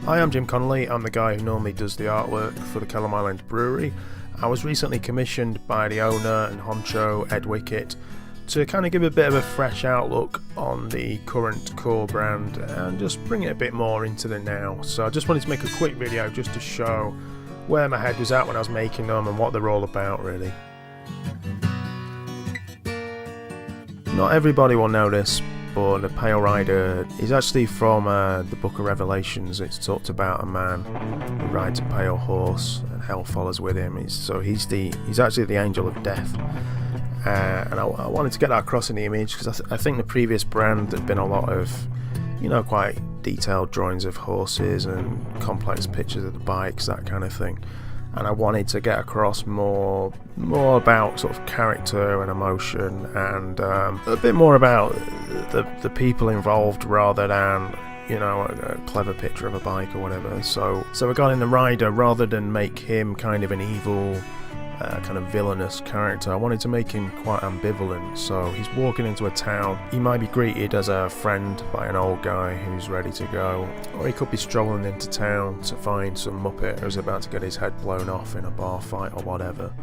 Hi, I'm Jim Connolly. I'm the guy who normally does the artwork for the Kelham Island Brewery. I was recently commissioned by the owner and honcho Ed Wickett to kind of give a bit of a fresh outlook on the current core brand and just bring it a bit more into the now. So I just wanted to make a quick video just to show where my head was at when I was making them and what they're all about, really. Not everybody will know this, but the Pale Rider is actually from the Book of Revelations. It's talked about a man who rides a pale horse and hell follows with him. He's actually the angel of death. And I wanted to get that across in the image because I think the previous brand there'd been a lot of, quite detailed drawings of horses and complex pictures of the bikes, that kind of thing. And I wanted to get across more about sort of character and emotion and a bit more about the people involved rather than a clever picture of a bike or whatever. So regarding the rider, rather than make him kind of an evil kind of villainous character, I wanted to make him quite ambivalent. So he's walking into a town, he might be greeted as a friend by an old guy who's ready to go, or he could be strolling into town to find some muppet who's about to get his head blown off in a bar fight or whatever.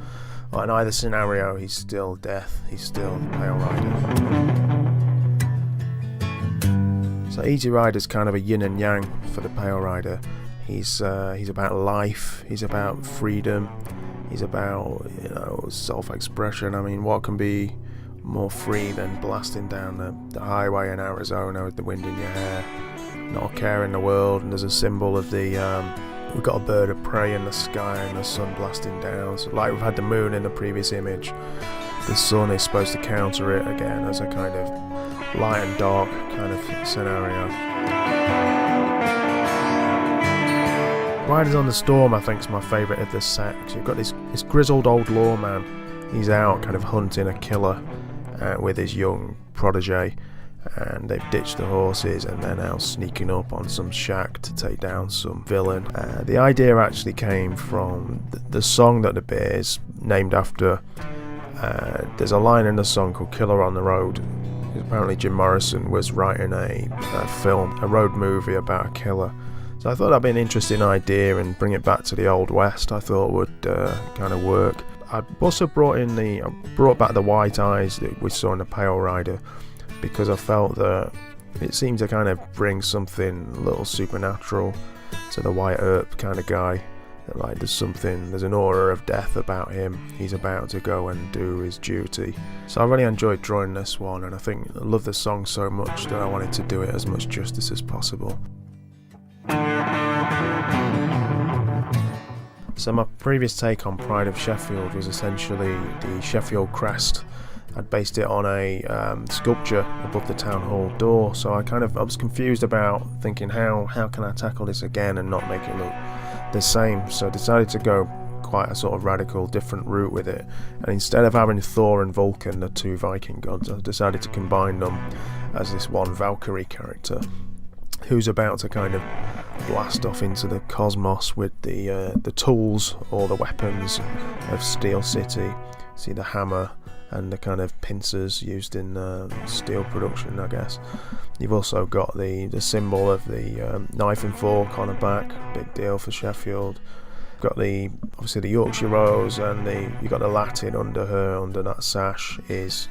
Well, in either scenario, he's still death, he's still the Pale Rider. So Easy Rider's kind of a yin and yang for the Pale Rider. He's about life, he's about freedom, he's about self-expression. I mean, what can be more free than blasting down the highway in Arizona with the wind in your hair, not a care in the world? And there's a symbol of the we've got a bird of prey in the sky and the sun blasting down. So like we've had the moon in the previous image, the sun is supposed to counter it again as a kind of light and dark kind of scenario. Riders on the Storm, I think, is my favourite of this set. So you've got this grizzled old lawman. He's out kind of hunting a killer with his young protege, and they've ditched the horses and they're now sneaking up on some shack to take down some villain. The idea actually came from the song that the bear's named after. There's a line in the song called Killer on the Road. Apparently Jim Morrison was writing a film, a road movie about a killer. So I thought that'd be an interesting idea and bring it back to the Old West. I thought would kind of work. I also brought back the white eyes that we saw in the Pale Rider because I felt that it seemed to kind of bring something a little supernatural to the White Earp kind of guy. That, like, there's an aura of death about him. He's about to go and do his duty. So I really enjoyed drawing this one, and I love the song so much that I wanted to do it as much justice as possible. So my previous take on Pride of Sheffield was essentially the Sheffield crest. I'd based it on a sculpture above the town hall door, so I was confused about thinking how can I tackle this again and not make it look the same. So I decided to go quite a sort of radical different route with it, and instead of having Thor and Vulcan, the two Viking gods, I decided to combine them as this one Valkyrie character who's about to kind of blast off into the cosmos with the tools or the weapons of Steel City. See the hammer and the kind of pincers used in steel production, I guess. You've also got the symbol of the knife and fork on the back, big deal for Sheffield. Got obviously the Yorkshire Rose, and you got the Latin under that sash is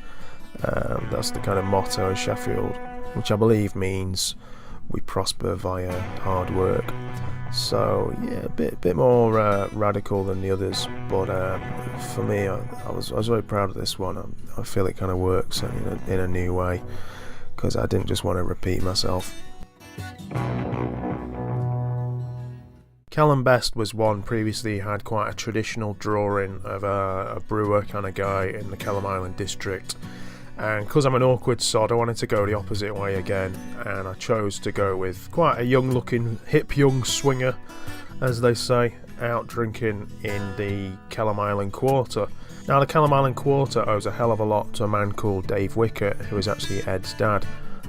that's the kind of motto of Sheffield, which I believe means we prosper via hard work. So yeah, a bit more radical than the others, but for me, I was very proud of this one. I feel it kind of works in a new way because I didn't just want to repeat myself. Callum Best was one previously had quite a traditional drawing of a brewer kind of guy in the Kelham Island district. And because I'm an awkward sod, I wanted to go the opposite way again, and I chose to go with quite a young-looking, hip young swinger, as they say, out drinking in the Kelham Island Quarter. Now, the Kelham Island Quarter owes a hell of a lot to a man called Dave Wickett, who is actually Ed's dad.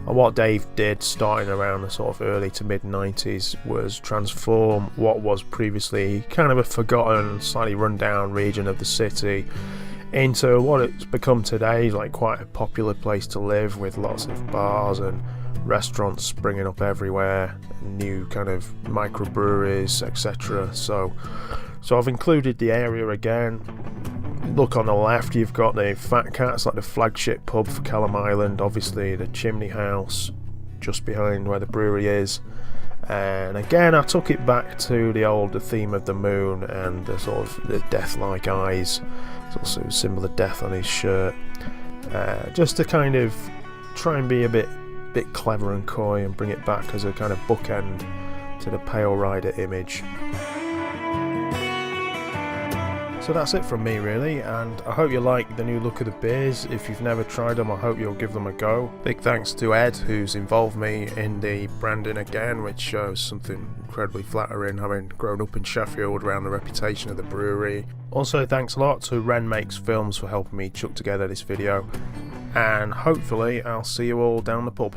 And what Dave did, starting around the sort of early to mid-90s, was transform what was previously kind of a forgotten, slightly run-down region of the city into what it's become today, like quite a popular place to live with lots of bars and restaurants springing up everywhere, new kind of microbreweries, etc. So I've included the area again. Look on the left, you've got the Fat Cats, like the flagship pub for Kelham Island, obviously the Chimney House just behind where the brewery is. And again, I took it back to the theme of the moon and the sort of the death-like eyes. It's also a symbol of death on his shirt. Just to kind of try and be a bit clever and coy and bring it back as a kind of bookend to the Pale Rider image. So that's it from me really, and I hope you like the new look of the beers. If you've never tried them, I hope you'll give them a go. Big thanks to Ed, who's involved me in the branding again, which shows something incredibly flattering, having grown up in Sheffield around the reputation of the brewery. Also thanks a lot to Ren Makes Films for helping me chuck together this video, and hopefully I'll see you all down the pub.